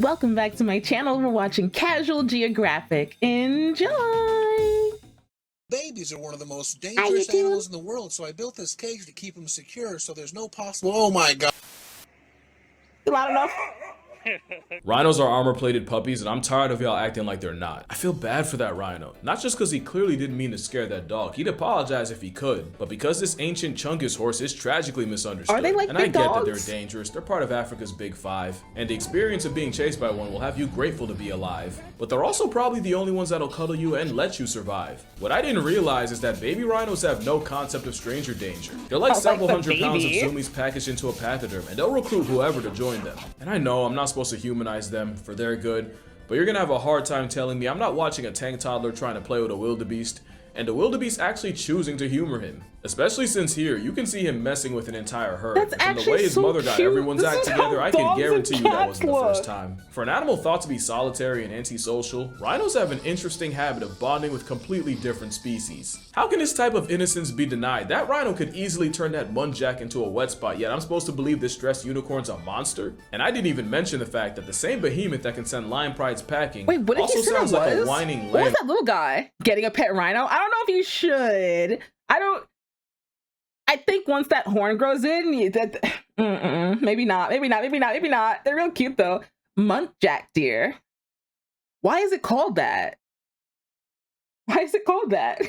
Welcome back to my channel. We're watching Casual Geographic. Enjoy! Babies are one of the most dangerous animals in the world, so I built this cage to keep them secure so there's no possible— Oh my god. Loud enough? Rhinos are armor-plated puppies, and I'm tired of y'all acting like they're not. I feel bad for that rhino. Not just because he clearly didn't mean to scare that dog. He'd apologize if he could. But because this ancient Chungus horse is tragically misunderstood. Are they like and big I get dogs? that they're dangerous. They're part of Africa's Big Five. And the experience of being chased by one will have you grateful to be alive. But they're also probably the only ones that'll cuddle you and let you survive. What I didn't realize is that baby rhinos have no concept of stranger danger. They're like several hundred pounds of zoomies packaged into a pachyderm, and they'll recruit whoever to join them. And I know I'm not supposed to humanize them for their good, but you're gonna have a hard time telling me I'm not watching a tank toddler trying to play with a wildebeest, and the wildebeest actually choosing to humor him. Especially since here, you can see him messing with an entire herd. That's and from the actually way his so mother got cute. everyone's This act is together, how I can dogs guarantee and you that wasn't the cats first look. time. For an animal thought to be solitary and antisocial, rhinos have an interesting habit of bonding with completely different species. How can this type of innocence be denied? That rhino could easily turn that muntjac into a wet spot, yet I'm supposed to believe this stressed unicorn's a monster? And I didn't even mention the fact that the same behemoth that can send lion prides packing Wait, what did also you say sounds that like was? a whining What lamb. was that little guy getting a pet rhino? I don't know if you should. I think once that horn grows in, maybe not. They're real cute though. Muntjac deer. Why is it called that? Why is it called that?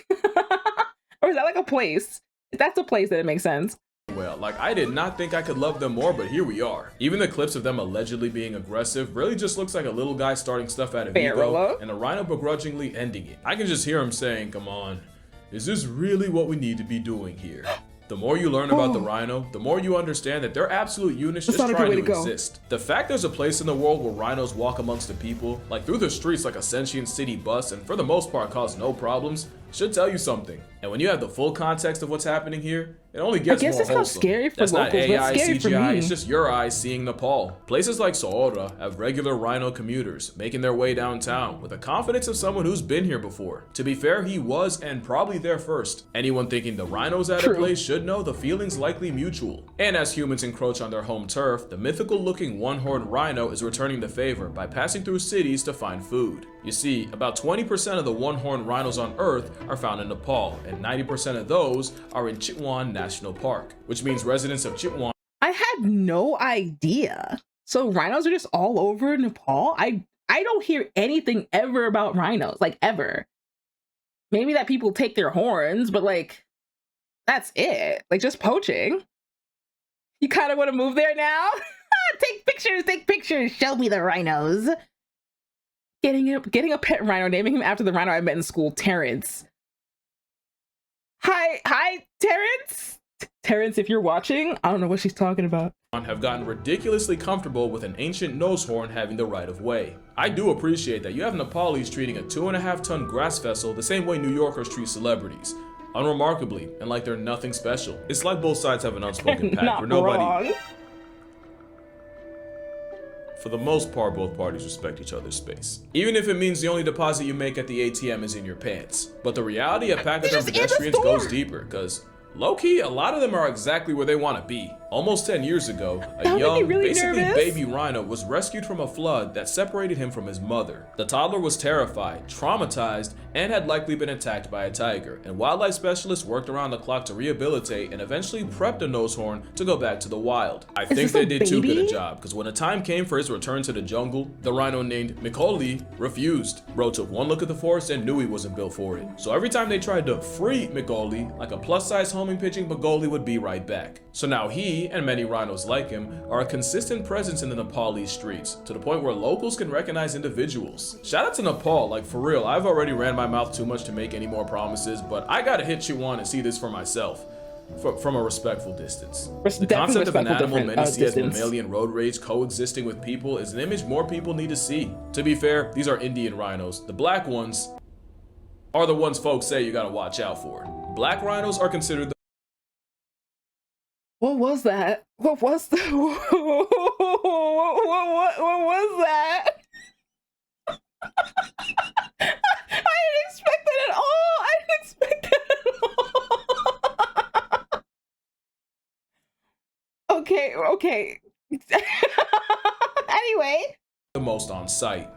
Or is that like a place? If that's a place, then it makes sense. Well, like, I did not think I could love them more, but here we are. Even the clips of them allegedly being aggressive really just looks like a little guy starting stuff out of ego, and a rhino begrudgingly ending it. I can just hear him saying, "Come on, is this really what we need to be doing here?" The more you learn about the rhino, the more you understand that they're absolute units just trying to exist. The fact there's a place in the world where rhinos walk amongst the people, like through the streets like a sentient city bus, and for the most part cause no problems, should tell you something. And when you have the full context of what's happening here, it only gets more wholesome. That's scary for That's not locals, AI, but scary for CGI, me. it's just your eyes seeing Nepal. Places like Sohora have regular rhino commuters making their way downtown with the confidence of someone who's been here before. To be fair, he was and probably there first. Anyone thinking the rhinos at a place should know the feeling's likely mutual. And as humans encroach on their home turf, the mythical looking one-horned rhino is returning the favor by passing through cities to find food. You see, about 20% of the one-horned rhinos on Earth are found in Nepal, and 90% of those are in Chitwan National Park, which means residents of Chitwan— I had no idea. So rhinos are just all over Nepal? I don't hear anything ever about rhinos, like ever. Maybe that people take their horns, but like, that's it. Like just poaching. You kind of want to move there now? Take pictures, show me the rhinos. Getting a pet rhino, naming him after the rhino I met in school, Terrence. Hi, Terrence. Terrence, if you're watching, I don't know what she's talking about. have gotten ridiculously comfortable with an ancient nose horn having the right of way. I do appreciate that you have Nepalis treating a 2.5-ton grass vessel the same way New Yorkers treat celebrities. Unremarkably, and like they're nothing special. It's like both sides have an unspoken pact where nobody— For the most part, both parties respect each other's space. Even if it means the only deposit you make at the ATM is in your pants. But the reality of pachyderm pedestrians goes deeper, because low-key, a lot of them are exactly where they want to be. Almost 10 years ago, a young, basically baby rhino was rescued from a flood that separated him from his mother. The toddler was terrified, traumatized, and had likely been attacked by a tiger, and wildlife specialists worked around the clock to rehabilitate and eventually prepped the nose horn to go back to the wild. I think they did too good a job, because when the time came for his return to the jungle, the rhino named Mikoli refused. Bro took one look at the forest and knew he wasn't built for it. So every time they tried to free Mikoli, like a plus-size homing pigeon, Mikoli would be right back. So now he, and many rhinos like him, are a consistent presence in the Nepalese streets, to the point where locals can recognize individuals. Shout out to Nepal, like for real, I've already ran my mouth too much to make any more promises, but I gotta hit Chitwan and see this for myself. From a respectful distance. The concept of an animal many see as mammalian road rage coexisting with people is an image more people need to see. To be fair, these are Indian rhinos. The black ones are the ones folks say you gotta watch out for. Black rhinos are considered the— What was that? What was that? What was that? I didn't expect that at all. I didn't expect that at all. Okay. Anyway. The most on sight,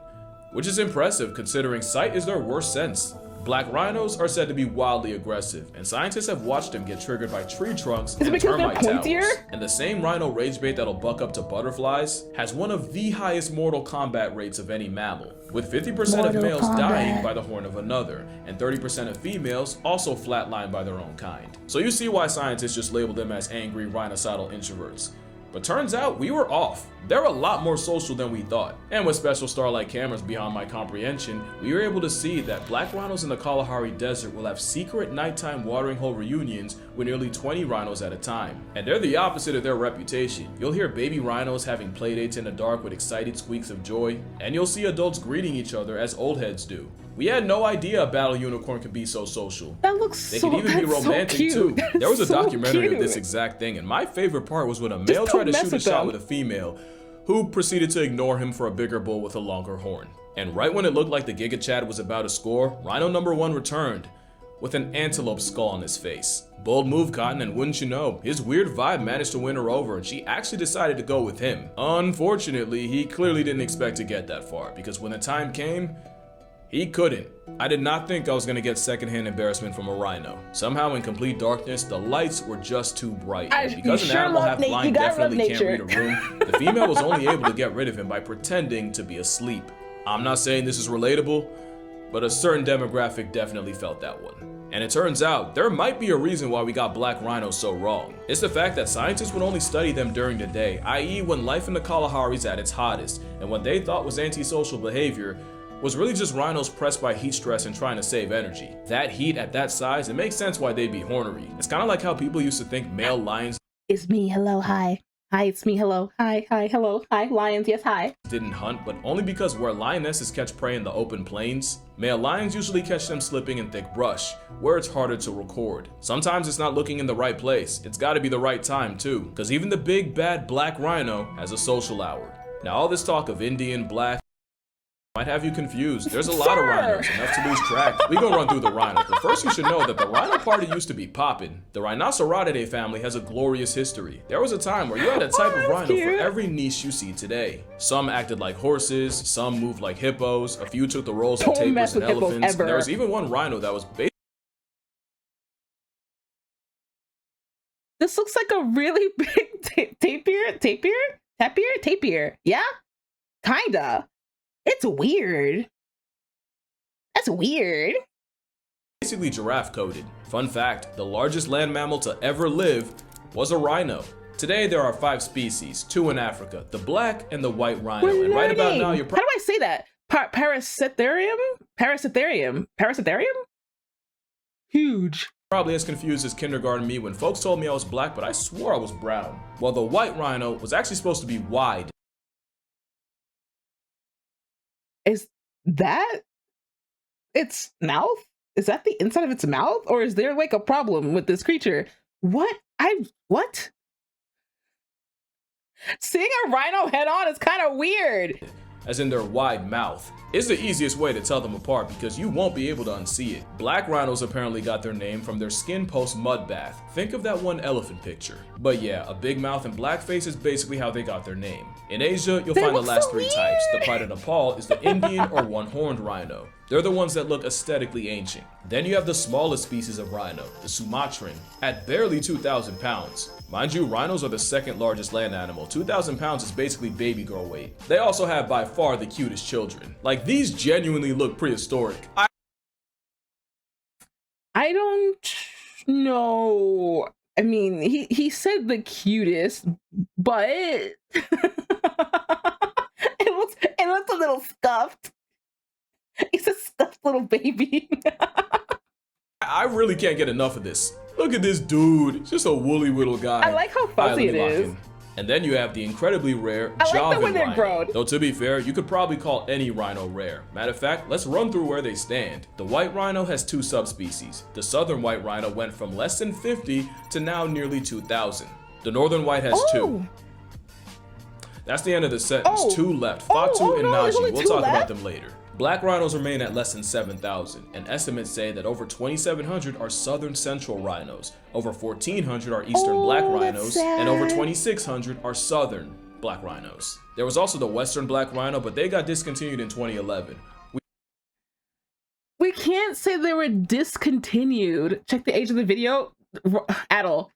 which is impressive considering sight is their worst sense. Black rhinos are said to be wildly aggressive, and scientists have watched them get triggered by tree trunks and termite towers. And the same rhino ragebait that'll buck up to butterflies has one of the highest mortal combat rates of any mammal, with 50% of males dying by the horn of another, and 30% of females also flatlined by their own kind. So you see why scientists just labeled them as angry rhinocidal introverts. But turns out we were off. They're a lot more social than we thought. And with special starlight cameras beyond my comprehension, we were able to see that black rhinos in the Kalahari Desert will have secret nighttime watering hole reunions with nearly 20 rhinos at a time. And they're the opposite of their reputation. You'll hear baby rhinos having playdates in the dark with excited squeaks of joy, and you'll see adults greeting each other as old heads do. We had no idea a battle unicorn could be so social. That looks They could even be romantic too. There was a documentary of this exact thing, and my favorite part was when a male tried to shoot a shot with a female, who proceeded to ignore him for a bigger bull with a longer horn. And right when it looked like the Giga Chad was about to score, Rhino number 1 returned with an antelope skull on his face. Bold move, Cotton, and wouldn't you know, his weird vibe managed to win her over, and she actually decided to go with him. Unfortunately, he clearly didn't expect to get that far, because when the time came, he couldn't. I did not think I was gonna get secondhand embarrassment from a rhino. Somehow in complete darkness, the lights were just too bright. And because an animal half blind definitely can't read a room, the female was only able to get rid of him by pretending to be asleep. I'm not saying this is relatable, but a certain demographic definitely felt that one. And it turns out, there might be a reason why we got black rhinos so wrong. It's the fact that scientists would only study them during the day, i.e. when life in the Kalahari is at its hottest, and what they thought was antisocial behavior was really just rhinos pressed by heat stress and trying to save energy. That heat at that size, it makes sense why they'd be ornery. It's kind of like how people used to think male lions It's me, hello, hi. Hi, it's me, hello, hi, hello, hi, lions, yes, hi. Didn't hunt, but only because where lionesses catch prey in the open plains, male lions usually catch them slipping in thick brush, where it's harder to record. Sometimes it's not looking in the right place, it's gotta be the right time too, because even the big bad black rhino has a social hour. Now all this talk of Indian, black, might have you confused. There's a lot of rhinos, enough to lose track. We gonna run through the rhinos, but first you should know that the rhino party used to be poppin'. The Rhinoceratidae family has a glorious history. There was a time where you had a type of rhino for every niche you see today. Some acted like horses, some moved like hippos, a few took the roles of tapirs and elephants, and there was even one rhino that was basically... This looks like a really big tapir? Yeah? Kinda. It's weird. That's weird. Basically giraffe coded. Fun fact, the largest land mammal to ever live was a rhino. Today there are 5 species, 2 in Africa, the black and the white rhino. And right about now you're How do I say that? Parasitherium? Huge. Probably as confused as kindergarten me when folks told me I was black, but I swore I was brown. While the white rhino was actually supposed to be wide. Is that its mouth? Is that the inside of its mouth? Or is there like a problem with this creature? What? Seeing a rhino head on is kind of weird. As in their wide mouth, is the easiest way to tell them apart because you won't be able to unsee it. Black rhinos apparently got their name from their skin post mud bath. Think of that one elephant picture. But yeah, a big mouth and black face is basically how they got their name. In Asia, you'll find the last 3 types. The pride of Nepal is the Indian or one-horned rhino. They're the ones that look aesthetically ancient. Then you have the smallest species of rhino, the Sumatran, at barely 2,000 pounds. Mind you, rhinos are the second largest land animal. 2,000 pounds is basically baby girl weight. They also have by far the cutest children. Like, these genuinely look prehistoric. I don't know. I mean, he said the cutest, but it looks a little scuffed. He's a stuffed little baby. I really can't get enough of this. Look at this dude, just a woolly little guy. I like how fuzzy it is. And then you have the incredibly rare Javan rhino. Though to be fair, you could probably call any rhino rare. Matter of fact, let's run through where they stand. The white rhino has 2 subspecies. The southern white rhino went from less than 50 to now nearly 2,000. The northern white has 2. That's the end of the sentence. 2 left. Fatu and Naji. We'll talk about them later. Black rhinos remain at less than 7,000, and estimates say that over 2,700 are southern central rhinos, over 1,400 are eastern black rhinos, and over 2,600 are southern. black rhinos. There was also the western black rhino, but they got discontinued in 2011. We can't say they were discontinued. Check the age of the video. Adel,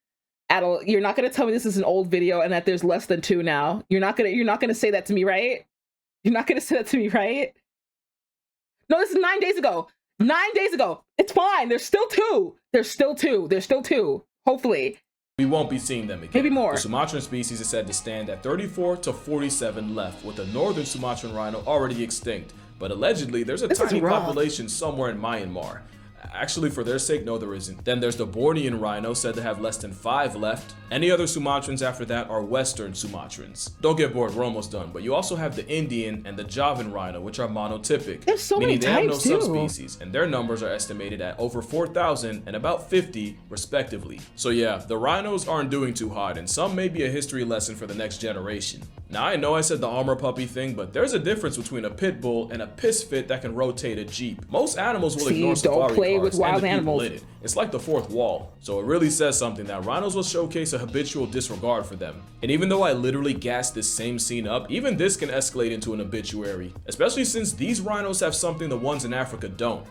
you're not gonna tell me this is an old video and that there's less than 2 now. You're not gonna say that to me, right? You're not gonna say that to me, right? No, this is 9 days ago. 9 days ago. It's fine. There's still 2. There's still 2. There's still 2. Hopefully. We won't be seeing them again. Maybe more. The Sumatran species is said to stand at 34 to 47 left, with the northern Sumatran rhino already extinct. But allegedly, there's a tiny population somewhere in Myanmar. Actually, for their sake, no, there isn't. Then there's the Bornean rhino, said to have less than 5 left. Any other Sumatrans after that are Western Sumatrans. Don't get bored, we're almost done. But you also have the Indian and the Javan rhino, which are monotypic. There's so meaning many they have no types, too. subspecies, and their numbers are estimated at over 4,000 and about 50, respectively. So yeah, the rhinos aren't doing too hot, and some may be a history lesson for the next generation. Now, I know I said the armor puppy thing, but there's a difference between a pit bull and a piss fit that can rotate a jeep. Most animals will ignore safari play cars with wild and the animals. people in it. It's like the fourth wall. So it really says something that rhinos will showcase a habitual disregard for them. And even though I literally gassed this same scene up, even this can escalate into an obituary. Especially since these rhinos have something the ones in Africa don't.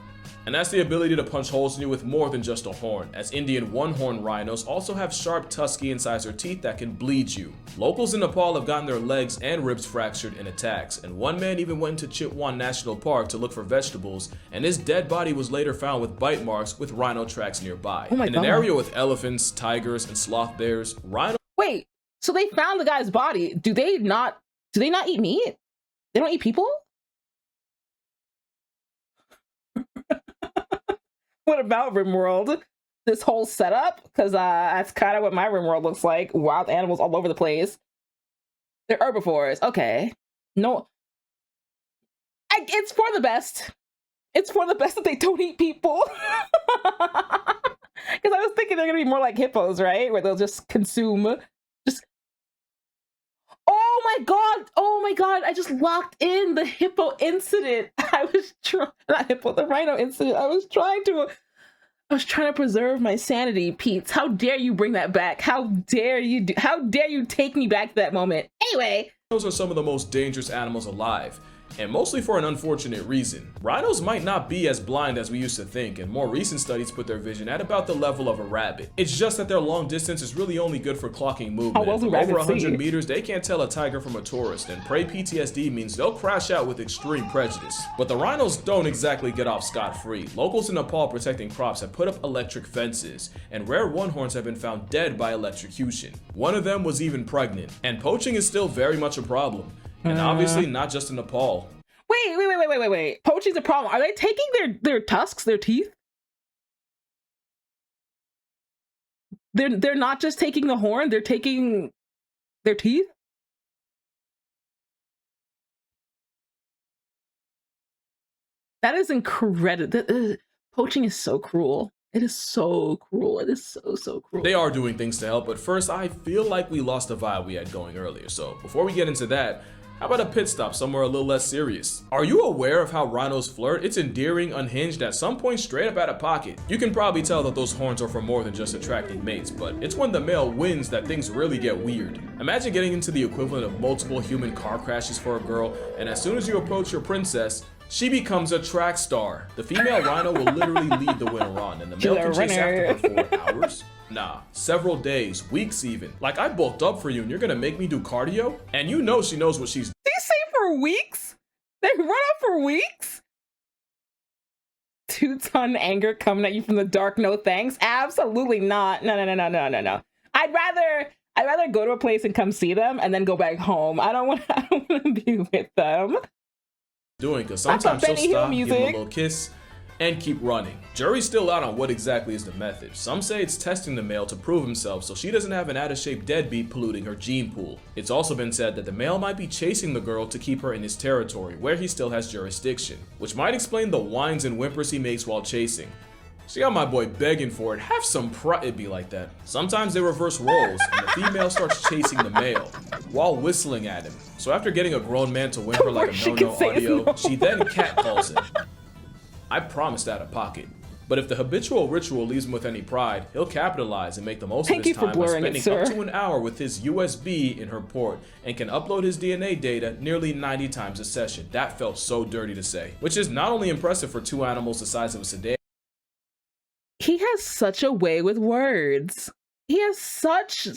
And that's the ability to punch holes in you with more than just a horn, as Indian one-horn rhinos also have sharp, tusky incisor teeth that can bleed you. Locals in Nepal have gotten their legs and ribs fractured in attacks, and one man even went into Chitwan National Park to look for vegetables, and his dead body was later found with bite marks with rhino tracks nearby. Oh my in God. an area with elephants, tigers, and sloth bears, rhinos— Wait, so they found the guy's body. Do they not eat meat? They don't eat people? What about RimWorld? This whole setup? Because that's kind of what my RimWorld looks like. Wild animals all over the place. They're herbivores. Okay. No. It's for the best. It's for the best that they don't eat people. Because I was thinking they're going to be more like hippos, right? Where they'll just consume. Oh my god, I just locked in the hippo incident. The rhino incident. I was trying to preserve my sanity, Pete. How dare you bring that back? How dare you take me back to that moment? Anyway. Those are some of the most dangerous animals alive, and mostly for an unfortunate reason. Rhinos might not be as blind as we used to think, and more recent studies put their vision at about the level of a rabbit. It's just that their long distance is really only good for clocking movement. From over 100 meters, they can't tell a tiger from a tourist, and prey PTSD means they'll crash out with extreme prejudice. But the rhinos don't exactly get off scot-free. Locals in Nepal protecting crops have put up electric fences, and rare one-horns have been found dead by electrocution. One of them was even pregnant, and poaching is still very much a problem. And obviously not just in Nepal. Wait. Poaching's a problem. Are they taking their tusks, their teeth? They're not just taking the horn, they're taking their teeth? That is incredible. Poaching is so cruel. It is so cruel. It is so cruel. They are doing things to help, but first I feel like we lost the vibe we had going earlier. So before we get into that, how about a pit stop somewhere a little less serious? Are you aware of how rhinos flirt? It's endearing, unhinged, at some point straight up out of pocket. You can probably tell that those horns are for more than just attracting mates, but it's when the male wins that things really get weird. Imagine getting into the equivalent of multiple human car crashes for a girl, and as soon as you approach your princess, she becomes a track star. The female rhino will literally lead the winner on, and the male can chase after her for hours. Nah, several days, weeks even. Like, I bulked up for you and you're gonna make me do cardio? And you know she knows what she's— Did you say for weeks? They run up for weeks? 2-ton anger coming at you from the dark, no thanks? Absolutely not. No. I'd rather go to a place and come see them and then go back home. I don't want to be with them. Doing, because sometimes she'll stop, give him a little kiss, and keep running. Jury's still out on what exactly is the method. Some say it's testing the male to prove himself so she doesn't have an out-of-shape deadbeat polluting her gene pool. It's also been said that the male might be chasing the girl to keep her in his territory, where he still has jurisdiction, which might explain the whines and whimpers he makes while chasing. She got my boy begging for it. Have some pride. It'd be like that. Sometimes they reverse roles, and the female starts chasing the male while whistling at him. So after getting a grown man to whimper like a no-no audio, she then catcalls him. I promised out of pocket. But if the habitual ritual leaves him with any pride, he'll capitalize and make the most of his time by spending up to an hour with his USB in her port and can upload his DNA data nearly 90 times a session. That felt so dirty to say, which is not only impressive for two animals the size of a sedan. He has such a way with words. He has such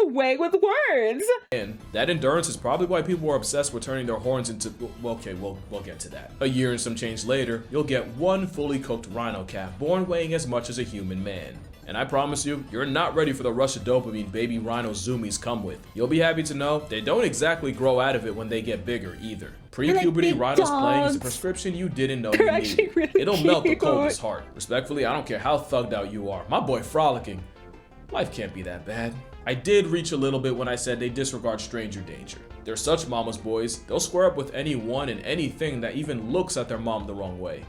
a way with words. And that endurance is probably why people are obsessed with turning their horns into, okay, we'll get to that. A year and some change later, you'll get one fully cooked rhino calf born weighing as much as a human man. And I promise you, you're not ready for the rush of dopamine baby rhino zoomies come with. You'll be happy to know they don't exactly grow out of it when they get bigger either. Pre-puberty rhinos playing is a prescription you didn't know you needed. Really It'll melt the coldest heart. Respectfully, I don't care how thugged out you are. My boy frolicking. Life can't be that bad. I did reach a little bit when I said they disregard stranger danger. They're such mama's boys, they'll square up with anyone and anything that even looks at their mom the wrong way.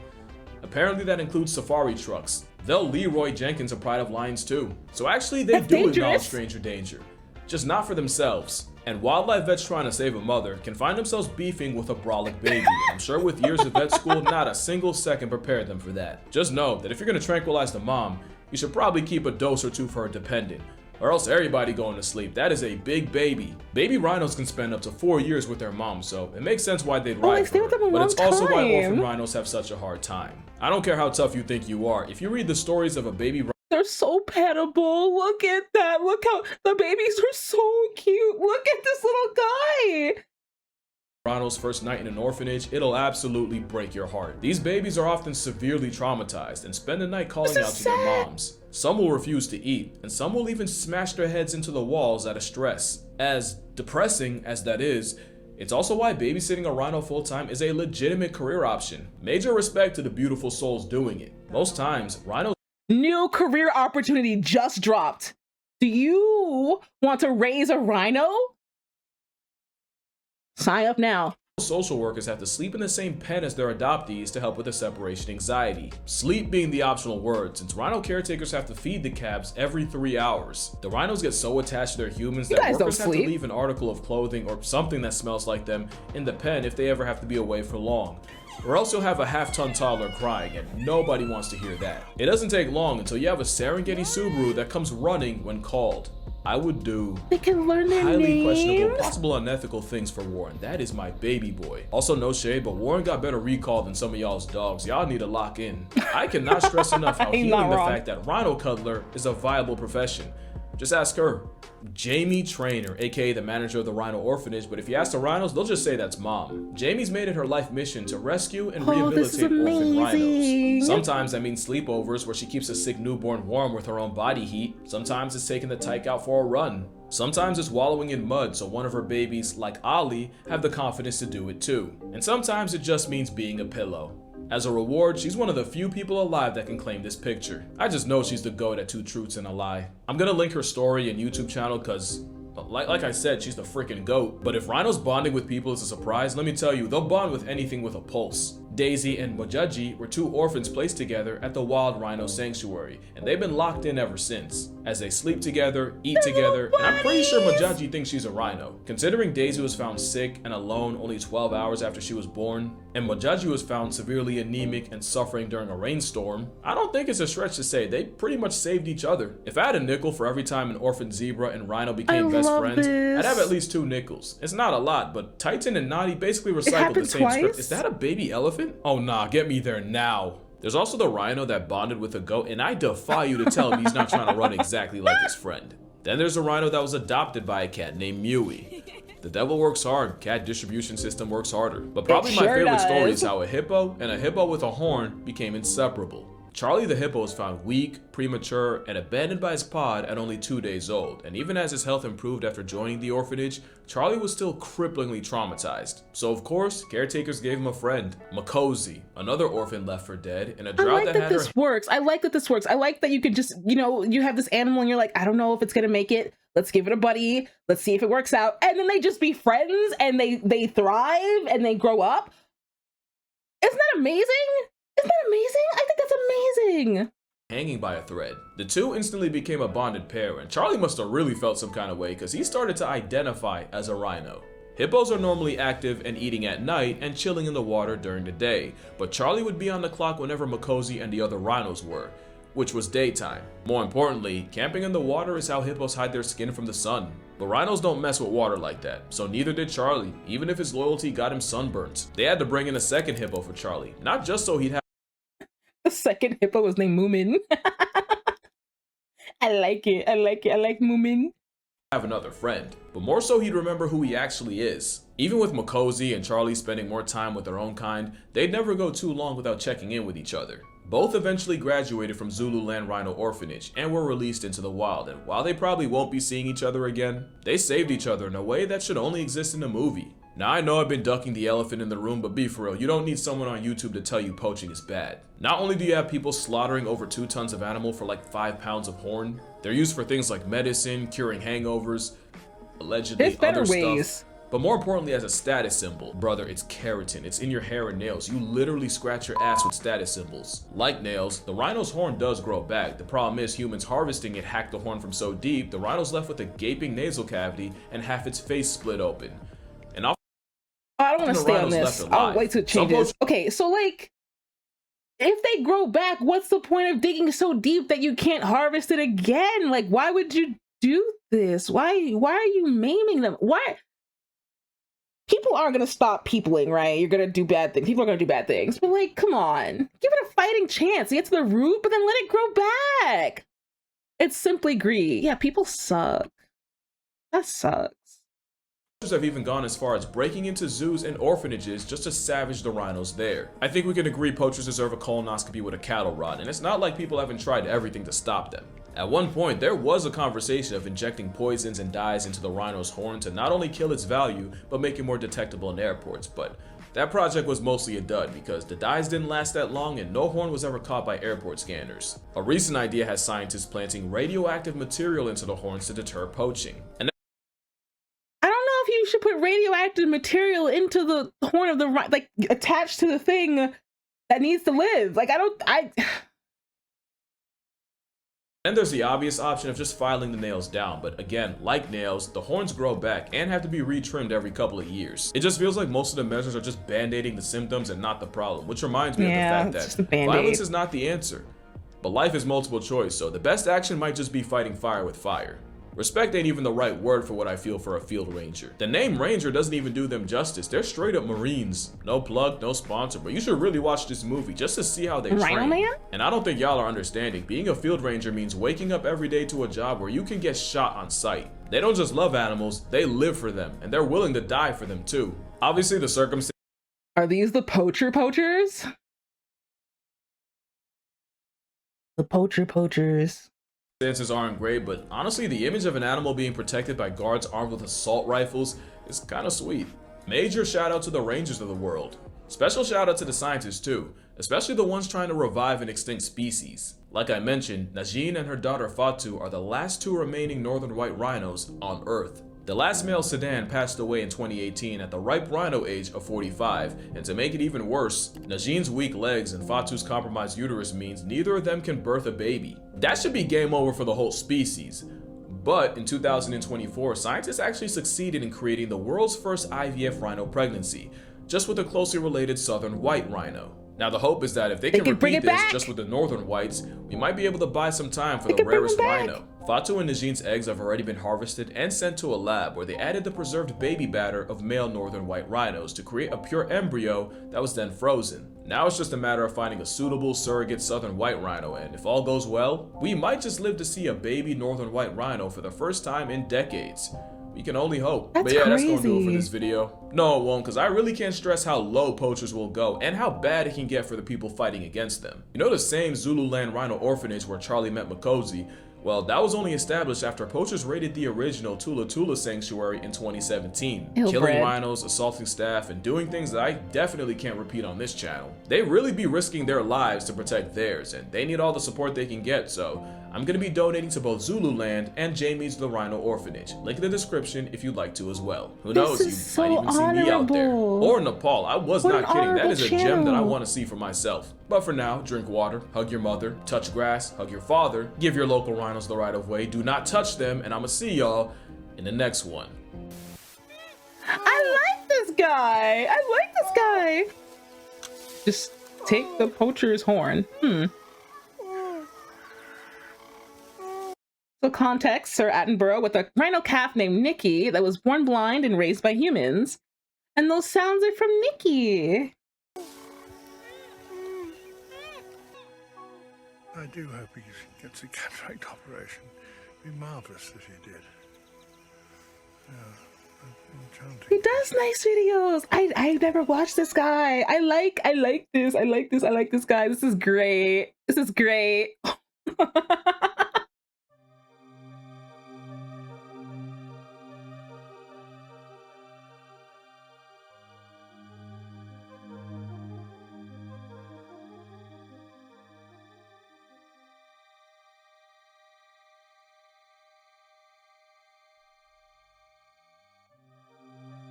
Apparently that includes safari trucks. They'll Leroy Jenkins a pride of lions too. So actually they do acknowledge stranger danger, just not for themselves. And wildlife vets trying to save a mother can find themselves beefing with a brolic baby. I'm sure with years of vet school, not a single second prepared them for that. Just know that if you're gonna tranquilize the mom, you should probably keep a dose or two for her dependent, or else everybody going to sleep. That is a big baby. Baby rhinos can spend up to 4 years with their mom, so it makes sense why they'd ride for her. But it's also why orphan rhinos have such a hard time. I don't care how tough you think you are. If you read the stories of a baby rhino, they're so pettable. Look at that. Look how the babies are so cute. Look at this little guy. Rhino's first night in an orphanage, it'll absolutely break your heart. These babies are often severely traumatized and spend the night calling out to their moms. Some will refuse to eat, and some will even smash their heads into the walls out of stress. As depressing as that is, it's also why babysitting a rhino full-time is a legitimate career option. Major respect to the beautiful souls doing it. Most times, rhinos— New career opportunity just dropped. Do you want to raise a rhino? Sign up now. Social workers have to sleep in the same pen as their adoptees to help with the separation anxiety. Sleep being the optional word, since rhino caretakers have to feed the calves every 3 hours. The rhinos get so attached to their humans that workers have to leave an article of clothing or something that smells like them in the pen if they ever have to be away for long. Or else you'll have a half-ton toddler crying, and nobody wants to hear that. It doesn't take long until you have a Serengeti Subaru that comes running when called. I would do they can learn their highly names. questionable, possible unethical things for Warren. That is my baby boy. Also, no shade, but Warren got better recall than some of y'all's dogs. Y'all need to lock in. I cannot stress enough how healing the fact that rhino cuddler is a viable profession. Just ask her. Jamie Trainer, aka the manager of the Rhino Orphanage, but if you ask the rhinos, they'll just say that's mom. Jamie's made it her life mission to rescue and rehabilitate orphan rhinos. Sometimes that means sleepovers where she keeps a sick newborn warm with her own body heat. Sometimes it's taking the tyke out for a run. Sometimes it's wallowing in mud so one of her babies, like Ollie, have the confidence to do it too. And sometimes it just means being a pillow. As a reward, she's one of the few people alive that can claim this picture. I just know she's the goat at 2 truths and a lie. I'm gonna link her story and YouTube channel cause, like I said, she's the freaking goat. But if rhinos bonding with people is a surprise, let me tell you, they'll bond with anything with a pulse. Daisy and Majestic were 2 orphans placed together at the Wild Rhino Sanctuary, and they've been locked in ever since. As they sleep together, eat together, and I'm pretty sure Majestic thinks she's a rhino. Considering Daisy was found sick and alone only 12 hours after she was born, and Majestic was found severely anemic and suffering during a rainstorm, I don't think it's a stretch to say they pretty much saved each other. If I had a nickel for every time an orphan zebra and rhino became best friends, I'd have at least 2 nickels. It's not a lot, but Titan and Naughty basically recycled the same script. Is that a baby elephant? Oh nah, get me there now. There's also the rhino that bonded with a goat, and I defy you to tell me he's not trying to run exactly like his friend. Then there's a rhino that was adopted by a cat named Mewy. The devil works hard, cat distribution system works harder. But probably my favorite story is how a hippo and a hippo with a horn became inseparable. Charlie the hippo was found weak, premature, and abandoned by his pod at only 2 days old, and even as his health improved after joining the orphanage, Charlie was still cripplingly traumatized. So of course, caretakers gave him a friend, Makosi, another orphan left for dead, in a drought that had this works. I like that this works. I like that you can just, you know, you have this animal and you're like, I don't know if it's gonna make it. Let's give it a buddy. Let's see if it works out. And then they just be friends and they thrive and they grow up. Isn't that amazing? Isn't that amazing? I think that's amazing. Hanging by a thread. The 2 instantly became a bonded pair, and Charlie must have really felt some kind of way because he started to identify as a rhino. Hippos are normally active and eating at night and chilling in the water during the day, but Charlie would be on the clock whenever Makosi and the other rhinos were, which was daytime. More importantly, camping in the water is how hippos hide their skin from the sun. But rhinos don't mess with water like that, so neither did Charlie, even if his loyalty got him sunburnt. They had to bring in a second hippo for Charlie, not just so he'd have the second hippo was named Moomin. I like it. I like Moomin. Have another friend, but more so he'd remember who he actually is. Even with Makosi and Charlie spending more time with their own kind, they'd never go too long without checking in with each other. Both eventually graduated from Zululand Rhino Orphanage and were released into the wild, and while they probably won't be seeing each other again, they saved each other in a way that should only exist in a movie. Now I know I've been ducking the elephant in the room, but be for real, you don't need someone on YouTube to tell you poaching is bad. Not only do you have people slaughtering over 2 tons of animal for like 5 pounds of horn, they're used for things like medicine, curing hangovers, allegedly other stuff. But more importantly, as a status symbol. Brother, it's keratin. It's in your hair and nails. You literally scratch your ass with status symbols. Like nails, the rhino's horn does grow back. The problem is humans harvesting it hacked the horn from so deep, the rhino's left with a gaping nasal cavity and half its face split open. And I don't want to stay on this. I'll wait till it changes. Okay, so like, if they grow back, what's the point of digging so deep that you can't harvest it again? Like, why would you do this? Why are you maiming them? Why? People aren't going to stop peopling, right? You're going to do bad things. People are going to do bad things. But like, come on. Give it a fighting chance. Get to the root, but then let it grow back. It's simply greed. Yeah, people suck. That sucks. Have even gone as far as breaking into zoos and orphanages just to savage the rhinos there. I think we can agree poachers deserve a colonoscopy with a cattle rod, and it's not like people haven't tried everything to stop them. At one point, there was a conversation of injecting poisons and dyes into the rhino's horn to not only kill its value, but make it more detectable in airports, but that project was mostly a dud because the dyes didn't last that long and no horn was ever caught by airport scanners. A recent idea has scientists planting radioactive material into the horns to deter poaching. And you should put radioactive material into the horn of the like attached to the thing that needs to live. Like And there's the obvious option of just filing the nails down, but again, like nails, the horns grow back and have to be retrimmed every couple of years. It just feels like most of the measures are just band-aiding the symptoms and not the problem, which reminds me of the fact that violence is not the answer. But life is multiple choice, so the best action might just be fighting fire with fire. Respect ain't even the right word for what I feel for a field ranger. The name ranger doesn't even do them justice. They're straight up Marines. No plug, no sponsor, but you should really watch this movie just to see how they train. And I don't think y'all are understanding. Being a field ranger means waking up every day to a job where you can get shot on sight. They don't just love animals, they live for them, and they're willing to die for them too. Obviously the circumstances. Are these the poachers? The poachers. Circumstances aren't great, but honestly the image of an animal being protected by guards armed with assault rifles is kinda sweet. Major shout out to the rangers of the world. Special shout out to the scientists too, especially the ones trying to revive an extinct species. Like I mentioned, Najin and her daughter Fatu are the last 2 remaining northern white rhinos on Earth. The last male sedan passed away in 2018 at the ripe rhino age of 45, and to make it even worse, Najin's weak legs and Fatu's compromised uterus means neither of them can birth a baby. That should be game over for the whole species. But in 2024, scientists actually succeeded in creating the world's first IVF rhino pregnancy, just with a closely related southern white rhino. Now the hope is that if they can repeat this just with the northern whites, we might be able to buy some time for the rarest rhino. Fatu and Najin's eggs have already been harvested and sent to a lab where they added the preserved baby batter of male northern white rhinos to create a pure embryo that was then frozen. Now it's just a matter of finding a suitable surrogate southern white rhino, and if all goes well, we might just live to see a baby northern white rhino for the first time in decades. We can only hope. But yeah, that's gonna do it for this video. No, it won't, because I really can't stress how low poachers will go and how bad it can get for the people fighting against them. You know the same Zululand Rhino Orphanage where Charlie met Makosi? Well, that was only established after poachers raided the original Tula Tula Sanctuary in 2017, killing rhinos, assaulting staff, and doing things that I definitely can't repeat on this channel. They really be risking their lives to protect theirs, and they need all the support they can get, so I'm going to be donating to both Zululand and Jamie's The Rhino Orphanage. Link in the description if you'd like to as well. Who knows, you might even see me out there. Or Nepal, I was not kidding, that is a gem that I want to see for myself. But for now, drink water, hug your mother, touch grass, hug your father, give your local rhinos the right of way, do not touch them, and I'ma see y'all in the next one. I like this guy. I like this guy. Just take the poacher's horn. So context, Sir Attenborough with a rhino calf named Nikki that was born blind and raised by humans. And those sounds are from Nikki. I do hope he gets a cataract operation. It'd be marvellous if he did. He does nice videos. I never watched this guy. I like this. I like this guy. This is great. This is great.